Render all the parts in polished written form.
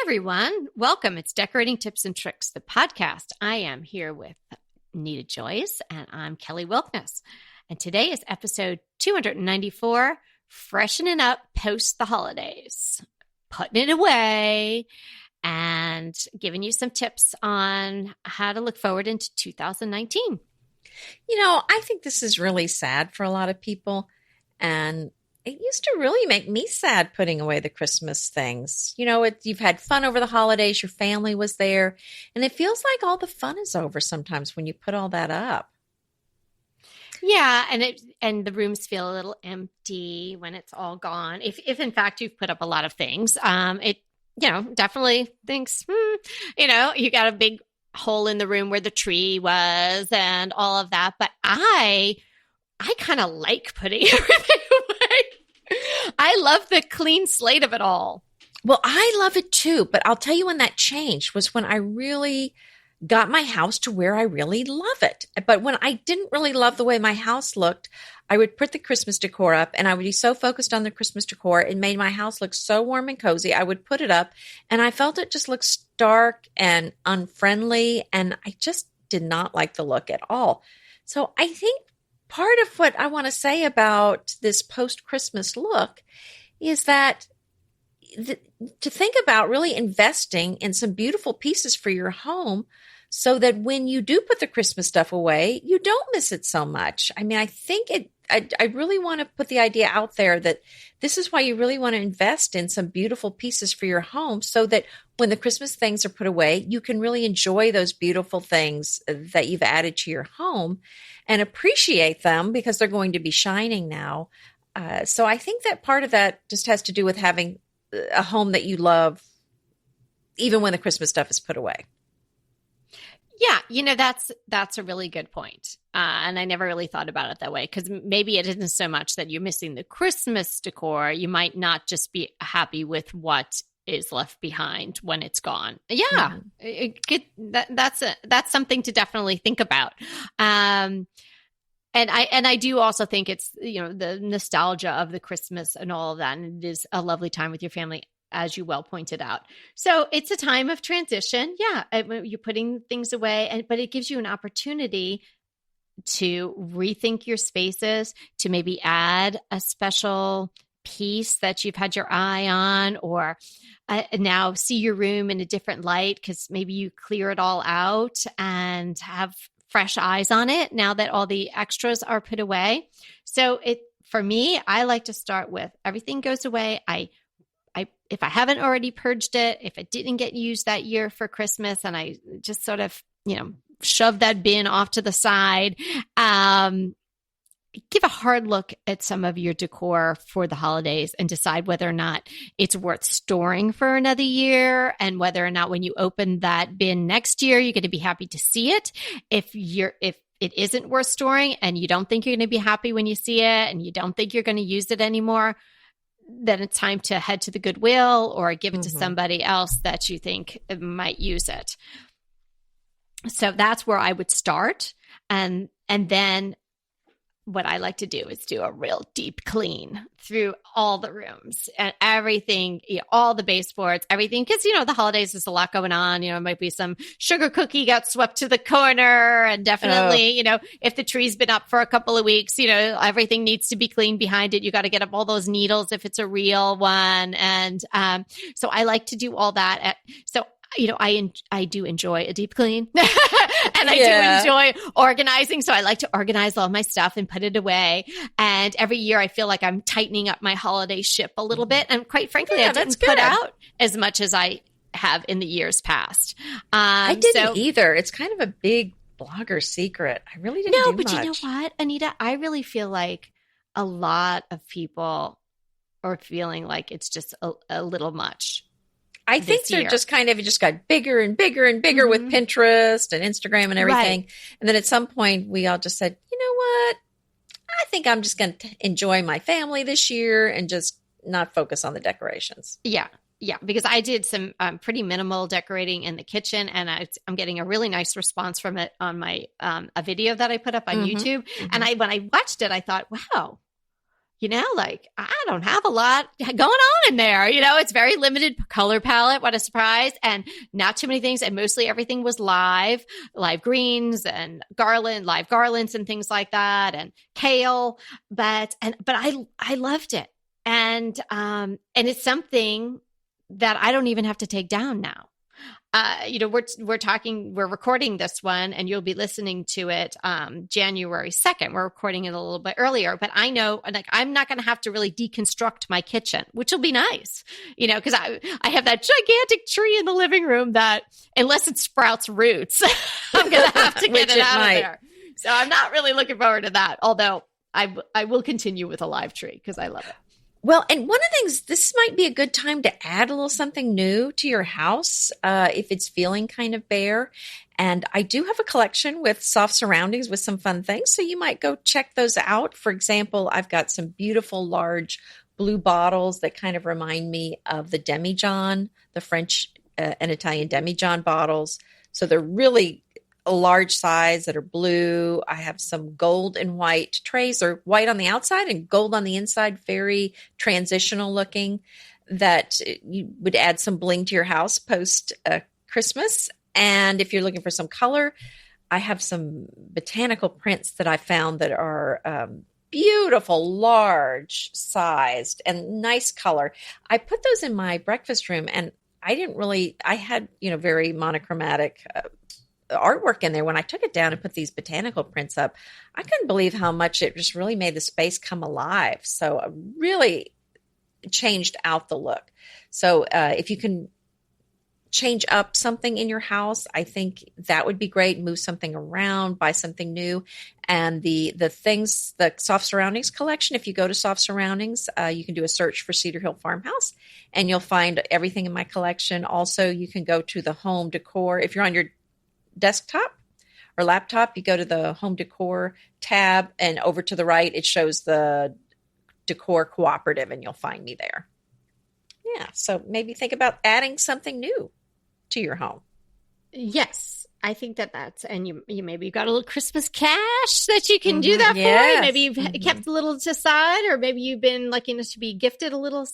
everyone. Welcome. It's Decorating Tips and Tricks, the podcast. I am here with Nita Joyce, and I'm Kelly Wilkness. And today is episode 294, Freshening Up Post the Holidays, putting it away, and giving you some tips on how to look forward into 2019. I think this is really sad for a lot of people, and it used to really make me sad putting away the Christmas things. You've had fun over the holidays, your family was there, and it feels like all the fun is over sometimes when you put all that up. Yeah, and the rooms feel a little empty when it's all gone. If in fact you've put up a lot of things, it definitely thinks, you got a big hole in the room where the tree was and all of that. But I kind of like putting everything away. I love the clean slate of it all. Well, I love it too, but I'll tell you when that changed was when I really got my house to where I really love it. But when I didn't really love the way my house looked, I would put the Christmas decor up and I would be so focused on the Christmas decor. It made my house look so warm and cozy. I would put it up and I felt it just looked stark and unfriendly, and I just did not like the look at all. So I think part of what I want to say about this post-Christmas look is that to think about really investing in some beautiful pieces for your home so that when you do put the Christmas stuff away, you don't miss it so much. I mean, I think I really want to put the idea out there that this is why you really want to invest in some beautiful pieces for your home so that when the Christmas things are put away, you can really enjoy those beautiful things that you've added to your home and appreciate them because they're going to be shining now. So I think that part of that just has to do with having a home that you love, even when the Christmas stuff is put away. Yeah, that's a really good point. And I never really thought about it that way because maybe it isn't so much that you're missing the Christmas decor. You might not just be happy with what is left behind when it's gone. Yeah, that's something to definitely think about. And I do also think it's, the nostalgia of the Christmas and all of that. And it is a lovely time with your family, as you well pointed out. So it's a time of transition. Yeah, you're putting things away, but it gives you an opportunity to rethink your spaces, to maybe add a special piece that you've had your eye on, or now see your room in a different light because maybe you clear it all out and have fresh eyes on it now that all the extras are put away. So for me, I like to start with everything goes away. If I haven't already purged it, if it didn't get used that year for Christmas, and I just sort of, shove that bin off to the side, give a hard look at some of your decor for the holidays and decide whether or not it's worth storing for another year, and whether or not when you open that bin next year, you're going to be happy to see it. If it isn't worth storing and you don't think you're going to be happy when you see it and you don't think you're going to use it anymore, then it's time to head to the Goodwill or give it to somebody else that you think might use it. So that's where I would start. And then what I like to do is do a real deep clean through all the rooms and everything, all the baseboards, everything. Because, the holidays, there's a lot going on. It might be some sugar cookie got swept to the corner. And definitely, if the tree's been up for a couple of weeks, everything needs to be cleaned behind it. You got to get up all those needles if it's a real one. And so I like to do all that. I do enjoy a deep clean and I do enjoy organizing. So I like to organize all my stuff and put it away. And every year I feel like I'm tightening up my holiday ship a little bit. And quite frankly, I didn't put out as much as I have in the years past. I didn't either. It's kind of a big blogger secret. I really didn't do much. No, but you know what, Anita? I really feel like a lot of people are feeling like it's just a little much. I think they're just it just got bigger and bigger and bigger with Pinterest and Instagram and everything. Right. And then at some point we all just said, you know what? I think I'm just going to enjoy my family this year and just not focus on the decorations. Yeah. Yeah. Because I did some pretty minimal decorating in the kitchen, and I'm getting a really nice response from it on my a video that I put up on YouTube. And when I watched it, I thought, wow, like I don't have a lot going on in there. It's very limited color palette. What a surprise. And not too many things. And mostly everything was live greens and live garlands and things like that, and kale. But I loved it. And it's something that I don't even have to take down now. We're recording this one and you'll be listening to it January 2nd. We're recording it a little bit earlier, but I know like I'm not going to have to really deconstruct my kitchen, which will be nice, because I have that gigantic tree in the living room that unless it sprouts roots, I'm going to have to get it out of there. So I'm not really looking forward to that. Although I will continue with a live tree because I love it. Well, and one of the things, this might be a good time to add a little something new to your house if it's feeling kind of bare. And I do have a collection with soft surroundings with some fun things. So you might go check those out. For example, I've got some beautiful large blue bottles that kind of remind me of the demijohn, the French and Italian demijohn bottles. So they're really a large size that are blue. I have some gold and white trays, or white on the outside and gold on the inside, very transitional looking, that you would add some bling to your house post Christmas. And if you're looking for some color, I have some botanical prints that I found that are beautiful, large sized and nice color. I put those in my breakfast room, and I had, very monochromatic artwork in there. When I took it down and put these botanical prints up, I couldn't believe how much it just really made the space come alive. So it really changed out the look. So if you can change up something in your house, I think that would be great. Move something around, buy something new. And the soft surroundings collection, if you go to soft surroundings, you can do a search for Cedar Hill Farmhouse and you'll find everything in my collection. Also, you can go to the home decor. If you're on your desktop or laptop, you go to the home decor tab, and over to the right, it shows the decor cooperative, and you'll find me there. Yeah. So maybe think about adding something new to your home. Yes. I think that's, and you maybe you got a little Christmas cash that you can do that for. Maybe you've kept a little to side, or maybe you've been lucky enough to be gifted a little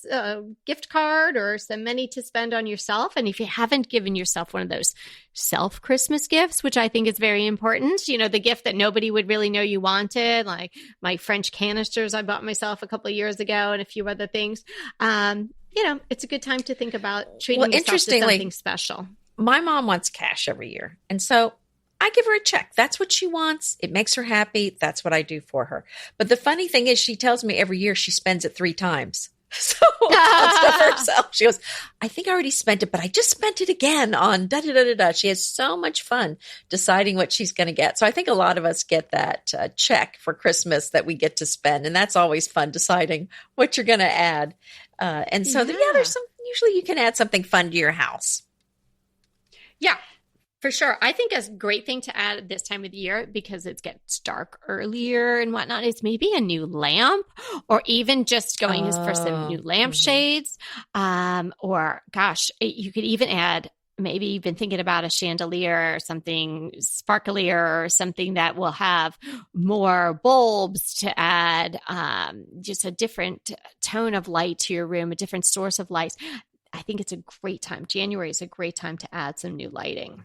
gift card or some money to spend on yourself. And if you haven't given yourself one of those self Christmas gifts, which I think is very important, the gift that nobody would really know you wanted, like my French canisters I bought myself a couple of years ago and a few other things. It's a good time to think about treating yourself to something special. My mom wants cash every year. And so I give her a check. That's what she wants. It makes her happy. That's what I do for her. But the funny thing is, she tells me every year she spends it 3 times. So stuff herself. She goes, I think I already spent it, but I just spent it again on da-da-da-da-da. She has so much fun deciding what she's going to get. So I think a lot of us get that check for Christmas that we get to spend. And that's always fun, deciding what you're going to add. There's usually you can add something fun to your house. Yeah, for sure. I think a great thing to add at this time of the year, because it gets dark earlier and whatnot, is maybe a new lamp, or even just going for some new lampshades. You could even add, maybe you've been thinking about a chandelier or something sparklier, or something that will have more bulbs to add, just a different tone of light to your room, a different source of light. I think it's a great time. January is a great time to add some new lighting.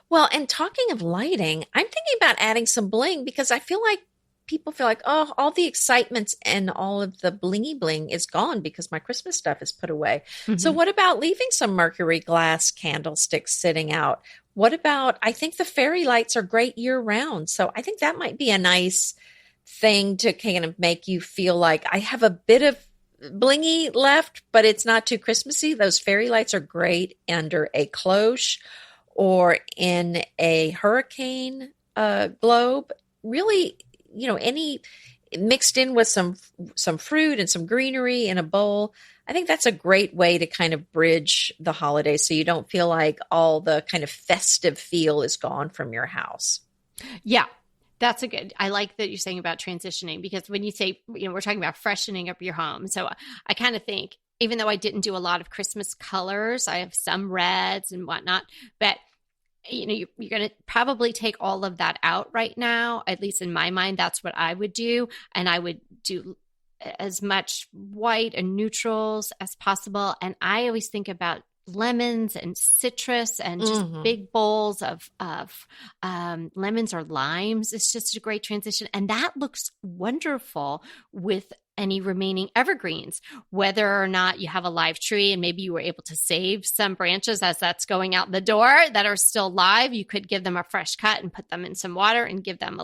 Well, and talking of lighting, I'm thinking about adding some bling, because I feel like people feel like, oh, all the excitement and all of the blingy bling is gone because my Christmas stuff is put away. Mm-hmm. So what about leaving some mercury glass candlesticks sitting out? What about, I think the fairy lights are great year round. So I think that might be a nice thing to kind of make you feel like I have a bit of blingy left, but it's not too Christmassy. Those fairy lights are great under a cloche or in a hurricane globe. Really, any mixed in with some fruit and some greenery in a bowl. I think that's a great way to kind of bridge the holidays, so you don't feel like all the kind of festive feel is gone from your house. Yeah. That's I like that you're saying about transitioning, because when you say, we're talking about freshening up your home. So I kind of think, even though I didn't do a lot of Christmas colors, I have some reds and whatnot, but you're going to probably take all of that out right now. At least in my mind, that's what I would do. And I would do as much white and neutrals as possible. And I always think about lemons and citrus and just big bowls of lemons or limes. It's just a great transition. And that looks wonderful with any remaining evergreens, whether or not you have a live tree and maybe you were able to save some branches as that's going out the door that are still live. You could give them a fresh cut and put them in some water and give them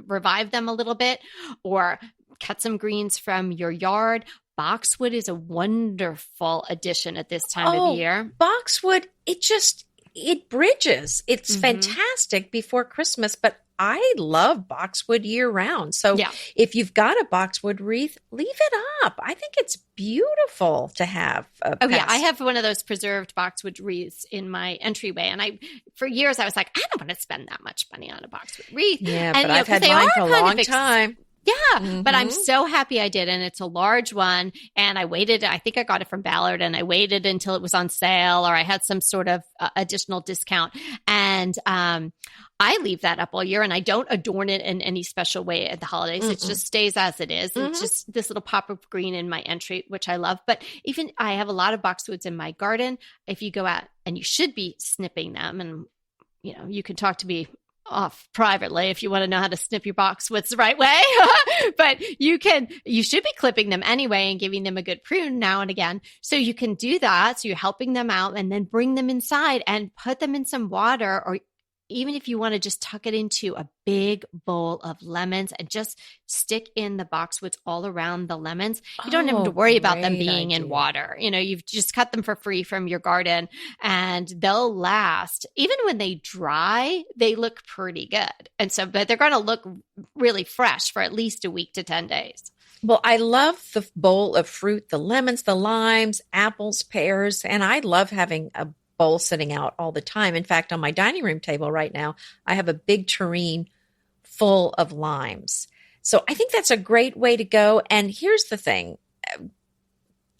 revive them a little bit, or cut some greens from your yard. Boxwood is a wonderful addition at this time of year. Boxwood, it bridges. It's fantastic before Christmas, but I love boxwood year round. So if you've got a boxwood wreath, leave it up. I think it's beautiful to have. I have one of those preserved boxwood wreaths in my entryway. And for years, I was like, I don't want to spend that much money on a boxwood wreath. Yeah, but I've had mine for a long time. Yeah, but I'm so happy I did. And it's a large one. And I waited. I think I got it from Ballard, and I waited until it was on sale or I had some sort of additional discount. And I leave that up all year, and I don't adorn it in any special way at the holidays. It just stays as it is. It's just this little pop of green in my entry, which I love. But even I have a lot of boxwoods in my garden. If you go out, and you should be snipping them, and you can talk to me off privately if you want to know how to snip your boxwoods the right way. But you should be clipping them anyway and giving them a good prune now and again. So you can do that. So you're helping them out, and then bring them inside and put them in some water, or even if you want to just tuck it into a big bowl of lemons and just stick in the boxwoods all around the lemons. You don't have to worry about them being in water. You've just cut them for free from your garden, and they'll last. Even when they dry, they look pretty good. But they're going to look really fresh for at least a week to 10 days. Well, I love the bowl of fruit, the lemons, the limes, apples, pears, and I love having a bowl sitting out all the time. In fact, on my dining room table right now, I have a big tureen full of limes. So I think that's a great way to go. And here's the thing.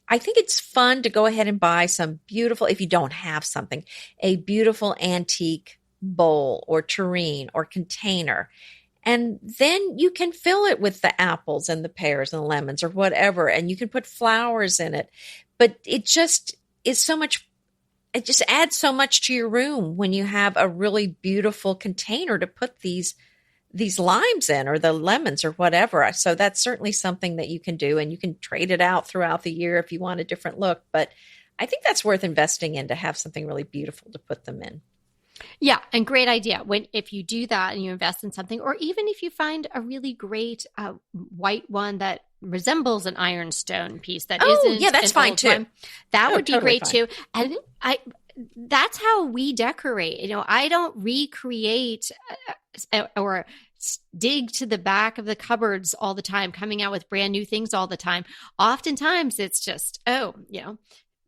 I think it's fun to go ahead and buy some beautiful, if you don't have something, a beautiful antique bowl or tureen or container. And then you can fill it with the apples and the pears and the lemons or whatever, and you can put flowers in it. But it just is so much. It just adds so much to your room when you have a really beautiful container to put these limes in, or the lemons or whatever. So that's certainly something that you can do, and you can trade it out throughout the year if you want a different look. But I think that's worth investing in, to have something really beautiful to put them in. Yeah, and great idea. If you do that and you invest in something, or even if you find a really great white one that resembles an ironstone piece that isn't. Yeah, that's fine too. That would be totally great too. And that's how we decorate. I don't recreate or dig to the back of the cupboards all the time, coming out with brand new things all the time. Oftentimes it's just,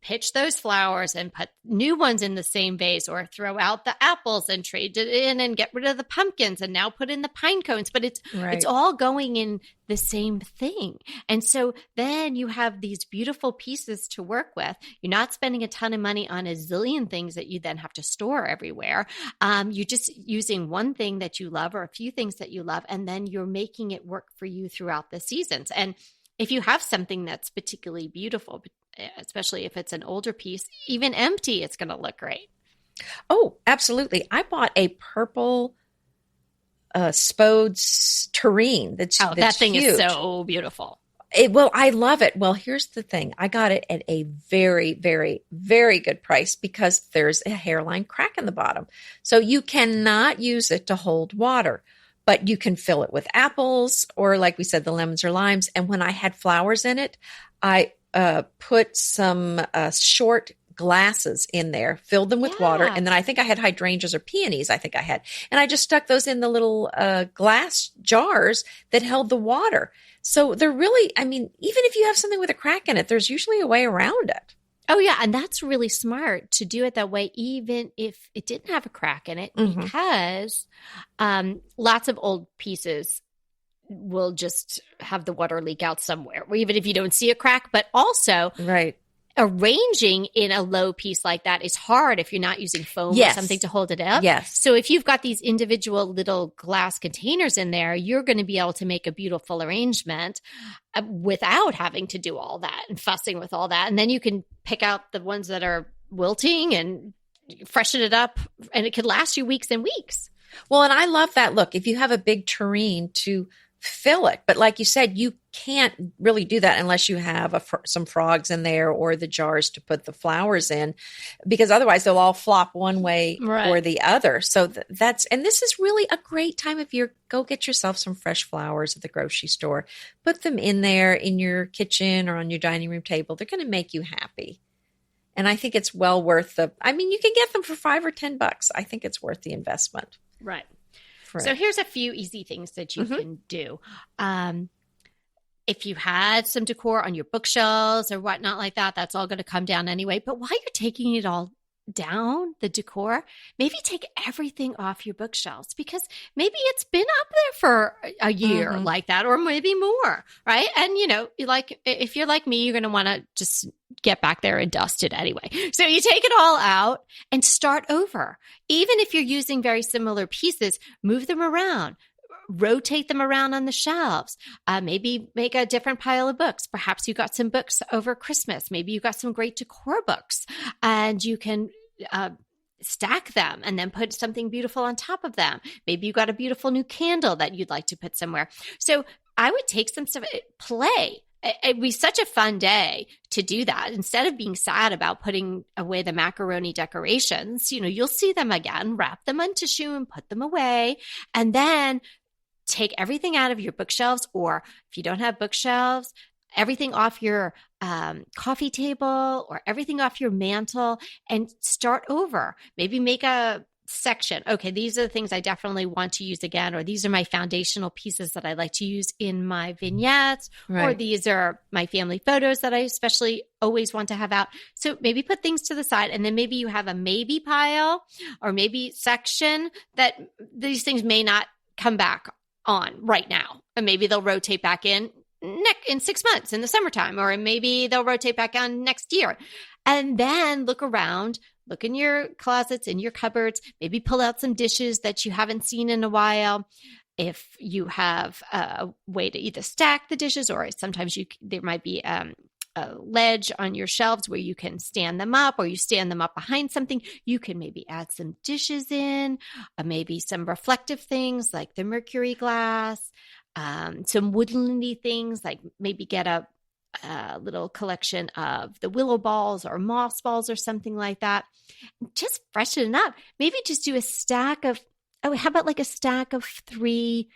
pitch those flowers and put new ones in the same vase, or throw out the apples and trade it in and get rid of the pumpkins and now put in the pine cones. But it's all going in the same thing. And so then you have these beautiful pieces to work with. You're not spending a ton of money on a zillion things that you then have to store everywhere. You're just using one thing that you love, or a few things that you love, and then you're making it work for you throughout the seasons. And if you have something that's particularly beautiful, especially if it's an older piece, even empty, it's going to look great. Oh, absolutely. I bought a purple Spodes tureen. That's that thing huge. Is so beautiful. I love it. Well, here's the thing. I got it at a very, very, very good price, because there's a hairline crack in the bottom. So you cannot use it to hold water, but you can fill it with apples, or like we said, the lemons or limes. And when I had flowers in it, I put some short glasses in there, filled them with water, and then I think I had hydrangeas or peonies. And I just stuck those in the little glass jars that held the water. So they're really, even if you have something with a crack in it, there's usually a way around it. Oh, yeah. And that's really smart to do it that way, even if it didn't have a crack in it, because lots of old pieces will just have the water leak out somewhere, or even if you don't see a crack. But also, arranging in a low piece like that is hard if you're not using foam or something to hold it up. Yes. So if you've got these individual little glass containers in there, you're going to be able to make a beautiful arrangement without having to do all that and fussing with all that. And then you can pick out the ones that are wilting and freshen it up, and it could last you weeks and weeks. Well, and I love that look. If you have a big tureen, to fill it. But like you said, you can't really do that unless you have some frogs in there or the jars to put the flowers in, because otherwise they'll all flop one way or the other. So and this is really a great time of year. Go get yourself some fresh flowers at the grocery store. Put them in there in your kitchen or on your dining room table. They're going to make you happy. And I think it's well worth you can get them for $5 or $10. I think it's worth the investment. Right. So here's a few easy things that you can do. If you had some decor on your bookshelves or whatnot like that, that's all going to come down anyway. But while you're taking it all down, the decor, maybe take everything off your bookshelves, because maybe it's been up there for a year like that, or maybe more, right? And, if you're like me, you're going to want to just get back there and dust it anyway. So you take it all out and start over. Even if you're using very similar pieces, move them around. Rotate them around on the shelves. Maybe make a different pile of books. Perhaps you got some books over Christmas. Maybe you got some great decor books, and you can stack them and then put something beautiful on top of them. Maybe you got a beautiful new candle that you'd like to put somewhere. So I would take some stuff, play. It'd be such a fun day to do that. Instead of being sad about putting away the macaroni decorations, you'll see them again, wrap them on tissue and put them away. And then take everything out of your bookshelves, or if you don't have bookshelves, everything off your coffee table or everything off your mantle, and start over. Maybe make a section. Okay, these are the things I definitely want to use again, or these are my foundational pieces that I like to use in my vignettes, or these are my family photos that I especially always want to have out. So maybe put things to the side, and then maybe you have a maybe pile or maybe section that these things may not come back on right now. And maybe they'll rotate back in 6 months in the summertime, or maybe they'll rotate back on next year. And then look around, look in your closets, in your cupboards, maybe pull out some dishes that you haven't seen in a while. If you have a way to either stack the dishes, or sometimes there might be a ledge on your shelves where you can stand them up, or you stand them up behind something, you can maybe add some dishes in, maybe some reflective things like the mercury glass, some woodlandy things, like maybe get a little collection of the willow balls or moss balls or something like that. Just freshen it up. Maybe just do a stack of, how about like a stack of 3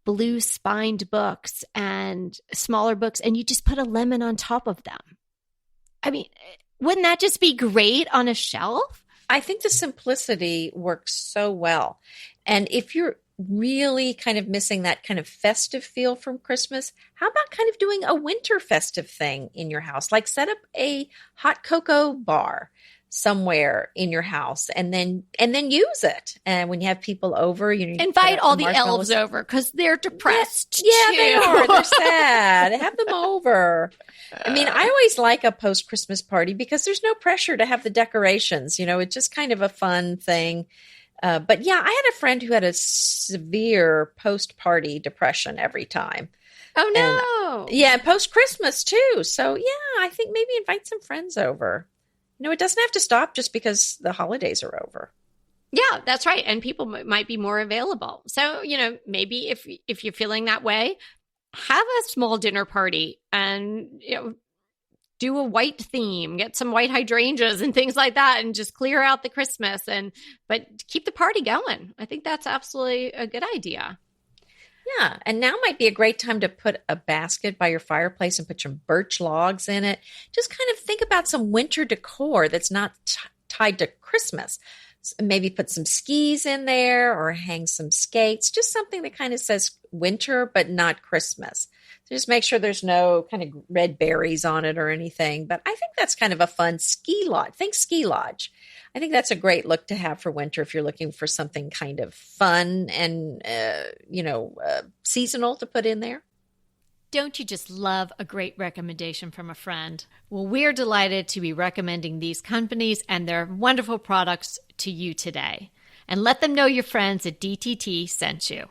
blue spined books and smaller books, and you just put a lemon on top of them. I mean, wouldn't that just be great on a shelf? I think the simplicity works so well. And if you're really kind of missing that kind of festive feel from Christmas, how about kind of doing a winter festive thing in your house? Like set up a hot cocoa bar somewhere in your house, and then use it. And when you have people over, invite all the elves over, because they're depressed. Yeah, they are. They're sad. Have them over. I mean, I always like a post-Christmas party because there's no pressure to have the decorations. It's just kind of a fun thing. But yeah, I had a friend who had a severe post-party depression every time. Oh no! And post-Christmas too. So yeah, I think maybe invite some friends over. It doesn't have to stop just because the holidays are over. Yeah, that's right. And people might be more available. So, maybe if you're feeling that way, have a small dinner party and, do a white theme, get some white hydrangeas and things like that, and just clear out the Christmas, but keep the party going. I think that's absolutely a good idea. Yeah. And now might be a great time to put a basket by your fireplace and put some birch logs in it. Just kind of think about some winter decor that's not tied to Christmas. Maybe put some skis in there, or hang some skates, just something that kind of says winter, but not Christmas. So just make sure there's no kind of red berries on it or anything. But I think that's kind of a fun ski lodge. Think ski lodge. I think that's a great look to have for winter if you're looking for something kind of fun and, seasonal to put in there. Don't you just love a great recommendation from a friend? Well, we're delighted to be recommending these companies and their wonderful products to you today. And let them know your friends at DTT sent you.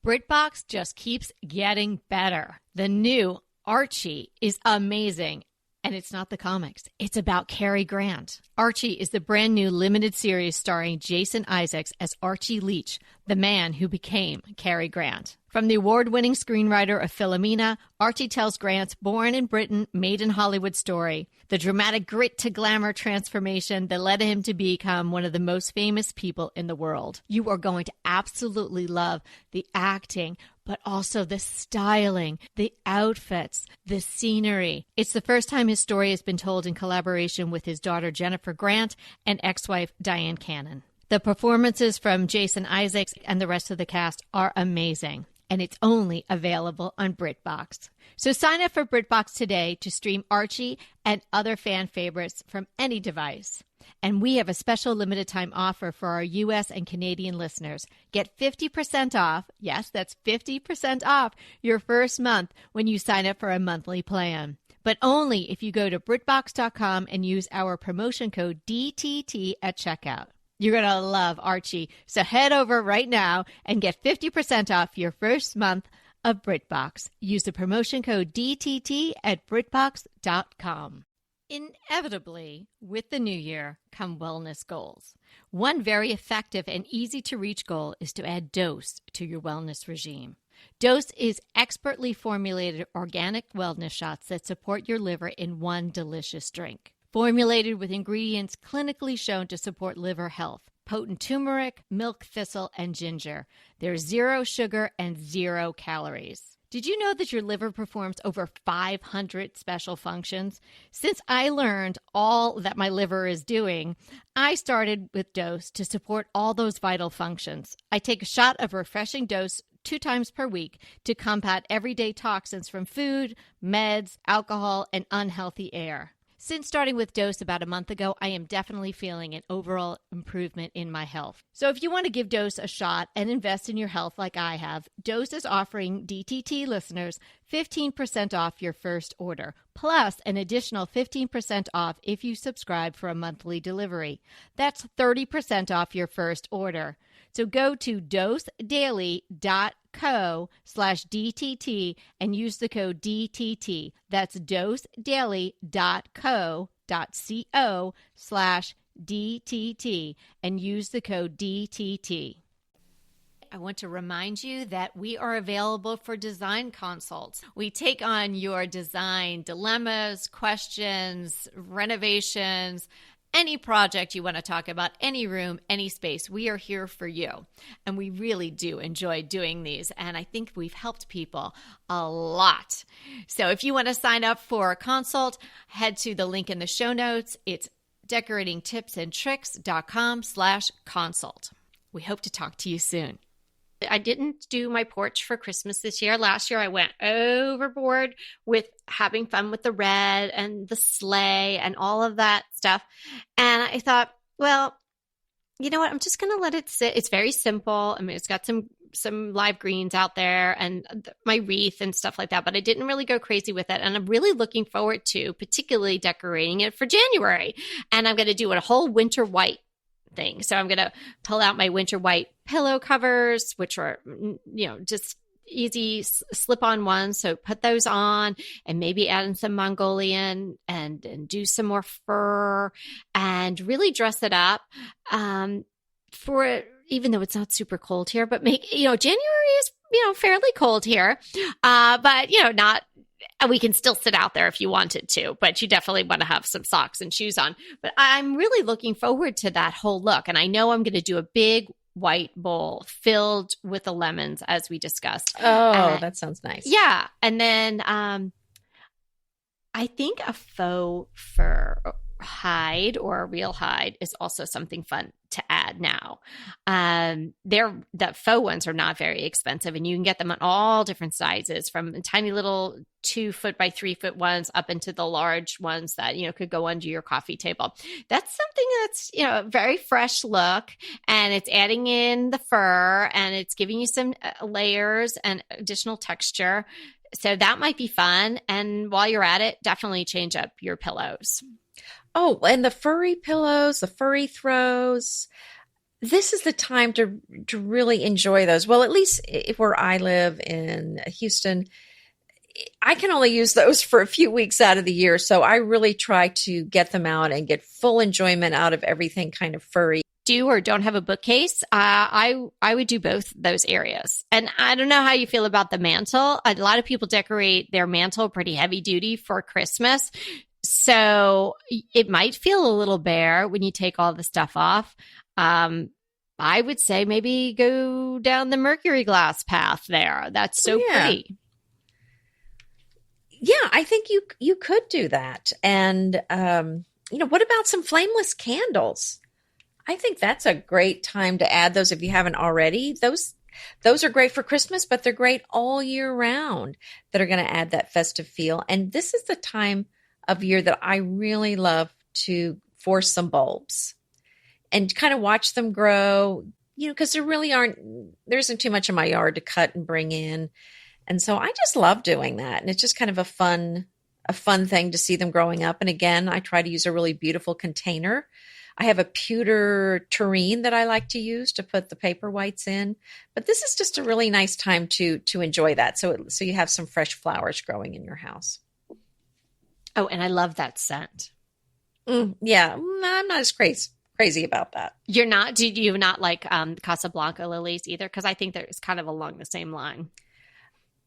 BritBox just keeps getting better. The new Archie is amazing. And it's not the comics. It's about Cary Grant. Archie is the brand new limited series starring Jason Isaacs as Archie Leach, the man who became Cary Grant. From the award-winning screenwriter of Philomena, Archie tells Grant's born in Britain, made in Hollywood story, the dramatic grit to glamour transformation that led him to become one of the most famous people in the world. You are going to absolutely love the acting, but also the styling, the outfits, the scenery. It's the first time his story has been told in collaboration with his daughter Jennifer Grant and ex-wife Diane Cannon. The performances from Jason Isaacs and the rest of the cast are amazing, and it's only available on BritBox. So sign up for BritBox today to stream Archie and other fan favorites from any device. And we have a special limited time offer for our U.S. and Canadian listeners. Get 50% off, yes, that's 50% off your first month when you sign up for a monthly plan. But only if you go to BritBox.com and use our promotion code DTT at checkout. You're going to love Archie. So head over right now and get 50% off your first month of BritBox. Use the promotion code DTT at BritBox.com. Inevitably, with the new year come wellness goals. One very effective and easy to reach goal is to add dose to your wellness regime. Dose is expertly formulated organic wellness shots that support your liver in one delicious drink. Formulated with ingredients clinically shown to support liver health. Potent turmeric, milk thistle, and ginger. There's 0 sugar and 0 calories. Did you know that your liver performs over 500 special functions? Since I learned all that my liver is doing, I started with Dose to support all those vital functions. I take a shot of refreshing Dose 2 times per week to combat everyday toxins from food, meds, alcohol, and unhealthy air. Since starting with Dose about a month ago, I am definitely feeling an overall improvement in my health. So if you want to give Dose a shot and invest in your health like I have, Dose is offering DTT listeners 15% off your first order, plus an additional 15% off if you subscribe for a monthly delivery. That's 30% off your first order. So go to dosedaily.co/DTT and use the code DTT. That's dosedaily.co.co/DTT and use the code DTT. I want to remind you that we are available for design consults. We take on your design dilemmas, questions, renovations, any project you want to talk about, any room, any space. We are here for you. And we really do enjoy doing these. And I think we've helped people a lot. So if you want to sign up for a consult, head to the link in the show notes. It's decoratingtipsandtricks.com/consult. We hope to talk to you soon. I didn't do my porch for Christmas this year. Last year I went overboard with having fun with the red and the sleigh and all of that stuff. And I thought, well, you know what? I'm just going to let it sit. It's very simple. I mean, it's got some live greens out there and my wreath and stuff like that, but I didn't really go crazy with it. And I'm really looking forward to particularly decorating it for January. And I'm going to do a whole winter white thing. So I'm going to pull out my winter white pillow covers, which are, just easy slip-on ones. So put those on and maybe add in some Mongolian and do some more fur and really dress it up for, even though it's not super cold here, but January is, fairly cold here. But not, we can still sit out there if you wanted to, but you definitely want to have some socks and shoes on. But I'm really looking forward to that whole look. And I know I'm going to do a big white bowl filled with the lemons, as we discussed. Oh, that sounds nice. Yeah. And then I think a faux fur hide or a real hide is also something fun to add now. The faux ones are not very expensive, and you can get them on all different sizes, from tiny little 2 foot by 3 foot ones up into the large ones that could go under your coffee table. That's something that's a very fresh look, and it's adding in the fur, and it's giving you some layers and additional texture. So that might be fun. And while you're at it, definitely change up your pillows. Oh, and the furry pillows, the furry throws. This is the time to really enjoy those. Well, at least if where I live in Houston, I can only use those for a few weeks out of the year. So I really try to get them out and get full enjoyment out of everything kind of furry. Do or don't have a bookcase, I would do both those areas. And I don't know how you feel about the mantle. A lot of people decorate their mantle pretty heavy duty for Christmas. So it might feel a little bare when you take all the stuff off. I would say maybe go down the mercury glass path there. That's so pretty. Yeah, I think you could do that. And, what about some flameless candles? I think that's a great time to add those if you haven't already. Those are great for Christmas, but they're great all year round that are going to add that festive feel. And this is the time of year that I really love to force some bulbs and kind of watch them grow, because there isn't too much in my yard to cut and bring in. And so I just love doing that. And it's just kind of a fun thing to see them growing up. And again, I try to use a really beautiful container. I have a pewter tureen that I like to use to put the paper whites in. But this is just a really nice time to enjoy that. So you have some fresh flowers growing in your house. Oh, and I love that scent. Yeah, I'm not as crazy about that. You're not? Do you not like Casablanca lilies either? Because I think that it's kind of along the same line.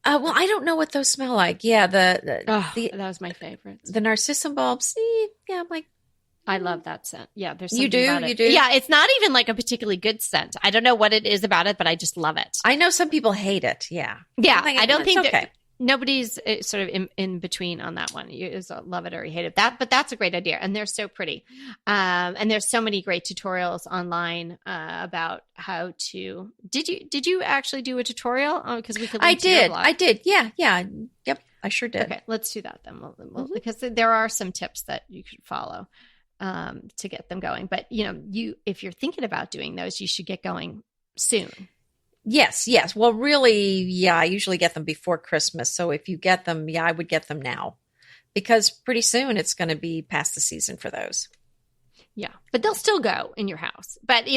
Well, I don't know what those smell like. Yeah, that was my favorite. The narcissus bulbs. Yeah, I'm like, I love that scent. Yeah, there's something about it. You do? Yeah, it's not even like a particularly good scent. I don't know what it is about it, but I just love it. I know some people hate it. Yeah. Yeah, I don't think that nobody's sort of in between on that one. You love it or you hate it. But that's a great idea, and they're so pretty. And there's so many great tutorials online about how to. Did you actually do a tutorial? Because we could. I did. Yeah. Yep. I sure did. Okay, let's do that then. Because there are some tips that you could follow to get them going. But if you're thinking about doing those, you should get going soon. Yes. Well, really, I usually get them before Christmas. So if you get them, I would get them now because pretty soon it's going to be past the season for those. Yeah, but they'll still go in your house. But,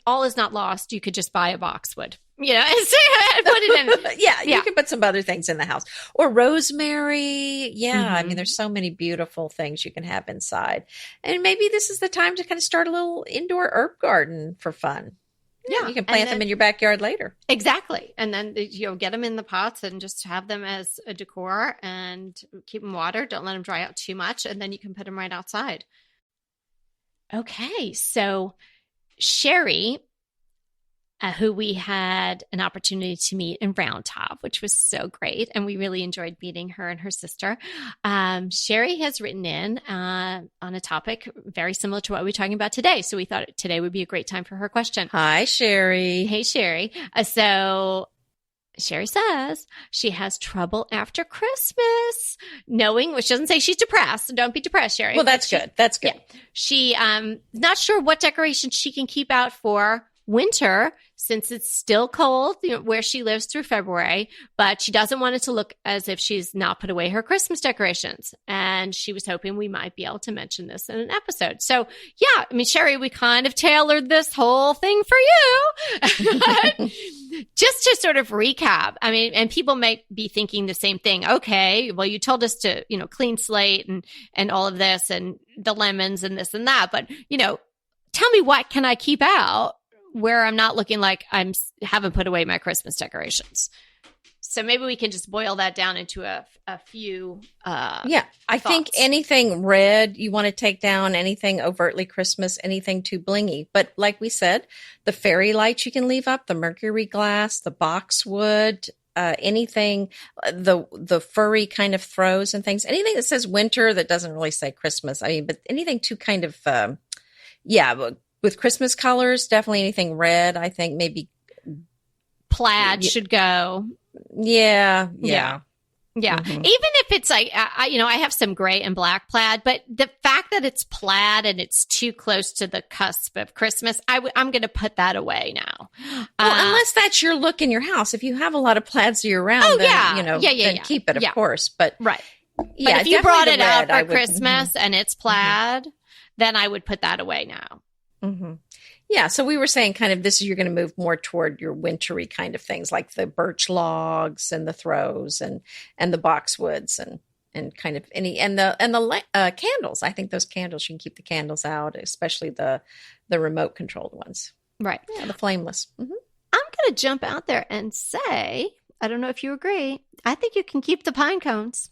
all is not lost. You could just buy a boxwood, and put it in. Yeah, you could put some other things in the house or rosemary. Yeah. Mm-hmm. I mean, there's so many beautiful things you can have inside. And maybe this is the time to kind of start a little indoor herb garden for fun. Yeah, you can plant them in your backyard later. Exactly. And then get them in the pots and just have them as a decor and keep them watered. Don't let them dry out too much. And then you can put them right outside. Okay. So Sherry, who we had an opportunity to meet in Round Top, which was so great. And we really enjoyed meeting her and her sister. Sherry has written in on a topic very similar to what we're talking about today. So we thought today would be a great time for her question. Hi, Sherry. Hey, Sherry. So Sherry says she has trouble after Christmas, which doesn't say she's depressed. So don't be depressed, Sherry. Well, that's good. That's good. Yeah. She not sure what decorations she can keep out for winter since it's still cold where she lives through February, but she doesn't want it to look as if she's not put away her Christmas decorations. And she was hoping we might be able to mention this in an episode. So yeah, I mean, Sherry, we kind of tailored this whole thing for you. Just to sort of recap, I mean, and people may be thinking the same thing. Okay, well, you told us to, clean slate and all of this and the lemons and this and that, but, tell me what can I keep out where I'm not looking like haven't put away my Christmas decorations. So maybe we can just boil that down into a few. I think anything red you want to take down, anything overtly Christmas, anything too blingy. But like we said, the fairy lights you can leave up, the mercury glass, the boxwood, anything, the furry kind of throws and things, anything that says winter that doesn't really say Christmas. I mean, but anything too kind of, with Christmas colors, definitely anything red. I think maybe plaid should go. Yeah. Yeah. Mhm. Even if it's like, I have some gray and black plaid, but the fact that it's plaid and it's too close to the cusp of Christmas, I'm going to put that away now. Well, unless that's your look in your house. If you have a lot of plaids year round, then keep it, of course. But right. Yeah, but if you brought it out for I would, Christmas and it's plaid, then I would put that away now. Mm-hmm. Yeah. So we were saying kind of you're going to move more toward your wintry kind of things like the birch logs and the throws and the boxwoods and kind of the candles. I think those candles, you can keep the candles out, especially the remote controlled ones. Right. Yeah, the flameless. Mm-hmm. I'm going to jump out there and say, I don't know if you agree, I think you can keep the pine cones.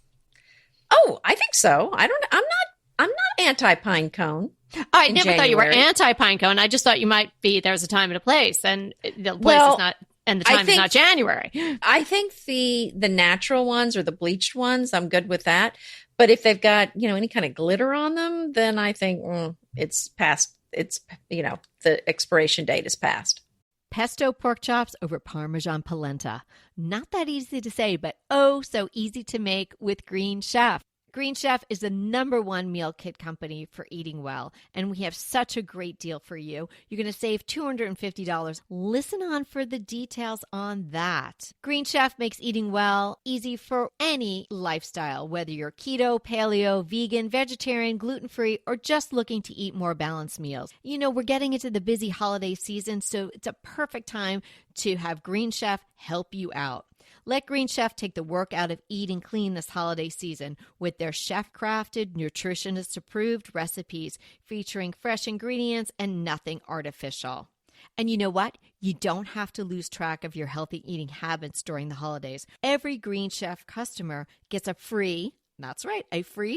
Oh, I think so. I'm not anti pine cone. I never thought you were anti pine cone. I just thought you might be. There's a time and a place, and the place is not, and the time is not January. I think the natural ones or the bleached ones, I'm good with that. But if they've got any kind of glitter on them, then I think it's past. It's the expiration date is past. Pesto pork chops over Parmesan polenta. Not that easy to say, but oh so easy to make with Green Chef. Green Chef is the #1 meal kit company for eating well, and we have such a great deal for you. You're going to save $250. Listen on for the details on that. Green Chef makes eating well easy for any lifestyle, whether you're keto, paleo, vegan, vegetarian, gluten-free, or just looking to eat more balanced meals. We're getting into the busy holiday season, so it's a perfect time to have Green Chef help you out. Let Green Chef take the work out of eating clean this holiday season with their chef-crafted, nutritionist-approved recipes featuring fresh ingredients and nothing artificial. And you know what? You don't have to lose track of your healthy eating habits during the holidays. Every Green Chef customer gets a free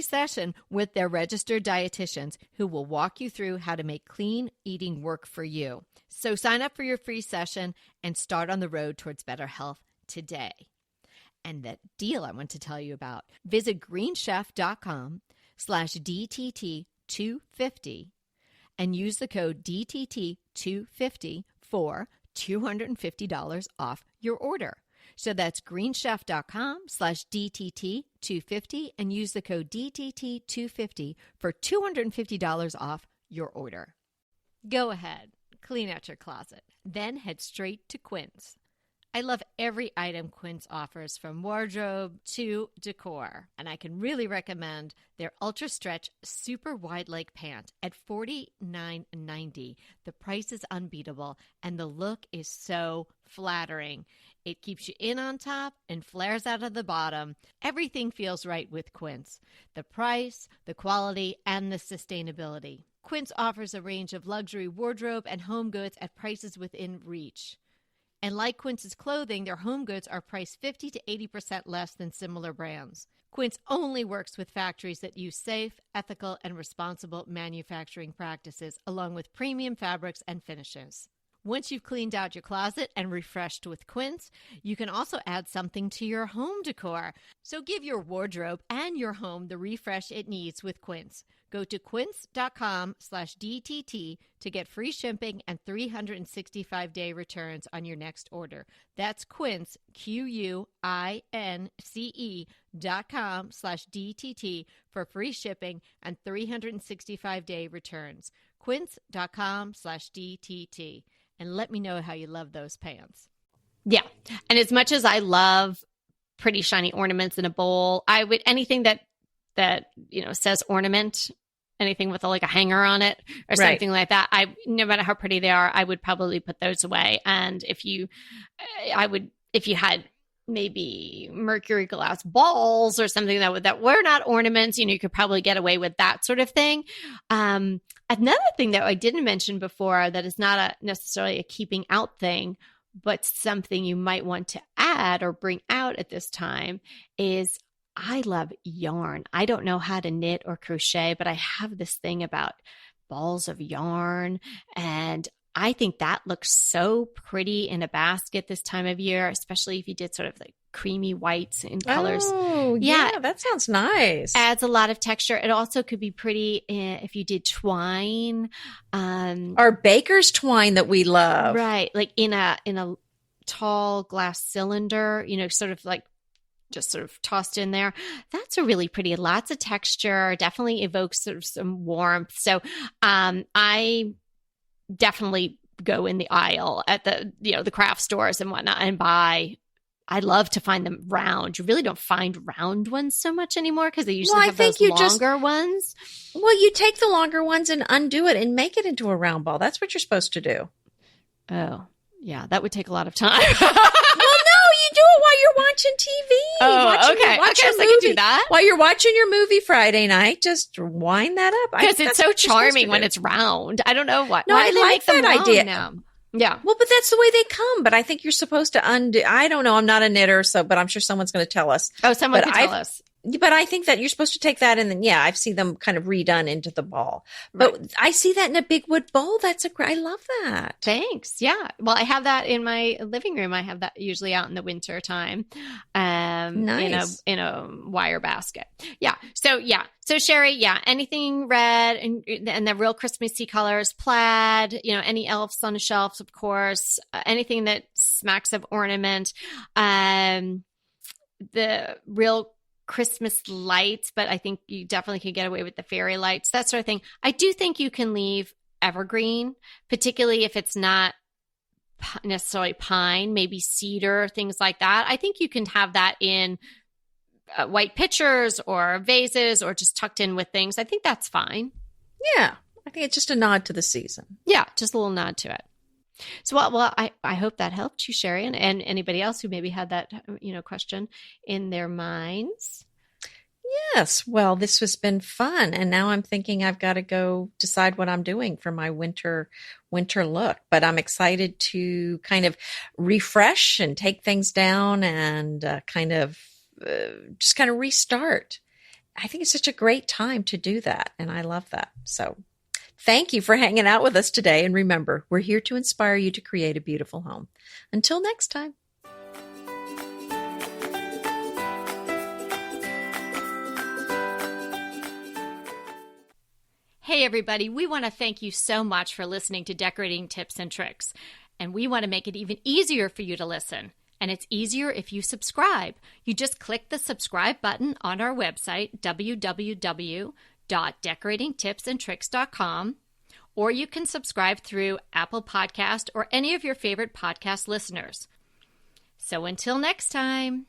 session with their registered dietitians who will walk you through how to make clean eating work for you. So sign up for your free session and start on the road towards better health today. And that deal I want to tell you about, visit greenchef.com/DTT250 and use the code DTT250 for $250 off your order. So that's greenchef.com/DTT250 and use the code DTT250 for $250 off your order. Go ahead, clean out your closet, then head straight to Quince. I love every item Quince offers, from wardrobe to decor, and I can really recommend their Ultra Stretch Super Wide Leg Pant at $49.90. The price is unbeatable, and the look is so flattering. It keeps you in on top and flares out of the bottom. Everything feels right with Quince. The price, the quality, and the sustainability. Quince offers a range of luxury wardrobe and home goods at prices within reach. And like Quince's clothing, their home goods are priced 50 to 80% less than similar brands. Quince only works with factories that use safe, ethical, and responsible manufacturing practices, along with premium fabrics and finishes. Once you've cleaned out your closet and refreshed with Quince, you can also add something to your home decor. So give your wardrobe and your home the refresh it needs with Quince. Go to quince.com/DTT to get free shipping and 365-day returns on your next order. That's Quince, QUINCE.com/DTT for free shipping and 365-day returns. Quince.com/DTT. And let me know how you love those pants. Yeah. And as much as I love pretty shiny ornaments in a bowl, I would, anything that says ornament, anything with a hanger on it or something like that, no matter how pretty they are, I would probably put those away. And if you had maybe mercury glass balls or something that were not ornaments, you could probably get away with that sort of thing. Another thing that I didn't mention before that is not necessarily a keeping out thing, but something you might want to add or bring out at this time is I love yarn. I don't know how to knit or crochet, but I have this thing about balls of yarn, and I think that looks so pretty in a basket this time of year, especially if you did sort of creamy whites in colors. Oh, yeah, that sounds nice. Adds a lot of texture. It also could be pretty if you did twine. Our baker's twine that we love. Right. Like in a tall glass cylinder, sort of like just sort of tossed in there. That's a really pretty, lots of texture, definitely evokes sort of some warmth. So I definitely go in the aisle at the craft stores and whatnot and buy. I love to find them round. You really don't find round ones so much anymore because they usually have those longer ones. Well, you take the longer ones and undo it and make it into a round ball. That's what you're supposed to do. Oh, yeah. That would take a lot of time. Well, no, you do it while you're watching TV. Okay. I can do that. While you're watching your movie Friday night, just wind that up. Because it's so charming when it's round. I don't know what. No, I like that idea. Now? Yeah. Well, but that's the way they come. But I think you're supposed to undo. I don't know. I'm not a knitter, but I'm sure someone's going to tell us. Oh, someone can tell us. But I think that you're supposed to take that and then, I've seen them kind of redone into the ball. But right. I see that in a big wood bowl. I love that. Thanks. Yeah. Well, I have that in my living room. I have that usually out in the winter time, nice. in a wire basket. Yeah. So Sherry, anything red and the real Christmassy colors, plaid, any elves on the shelves, of course, anything that smacks of ornament, the real Christmas lights, but I think you definitely could get away with the fairy lights, that sort of thing. I do think you can leave evergreen, particularly if it's not necessarily pine, maybe cedar, things like that. I think you can have that in white pitchers or vases or just tucked in with things. I think that's fine. Yeah. I think it's just a nod to the season. Yeah. Just a little nod to it. So, well, I hope that helped you, Sherry, and anybody else who maybe had that, question in their minds. Yes. Well, this has been fun. And now I'm thinking I've got to go decide what I'm doing for my winter look. But I'm excited to kind of refresh and take things down and just kind of restart. I think it's such a great time to do that. And I love that. So thank you for hanging out with us today. And remember, we're here to inspire you to create a beautiful home. Until next time. Hey, everybody. We want to thank you so much for listening to Decorating Tips and Tricks. And we want to make it even easier for you to listen. And it's easier if you subscribe. You just click the subscribe button on our website, www.decoratingtipsandtricks.com, or you can subscribe through Apple Podcast or any of your favorite podcast listeners. So until next time.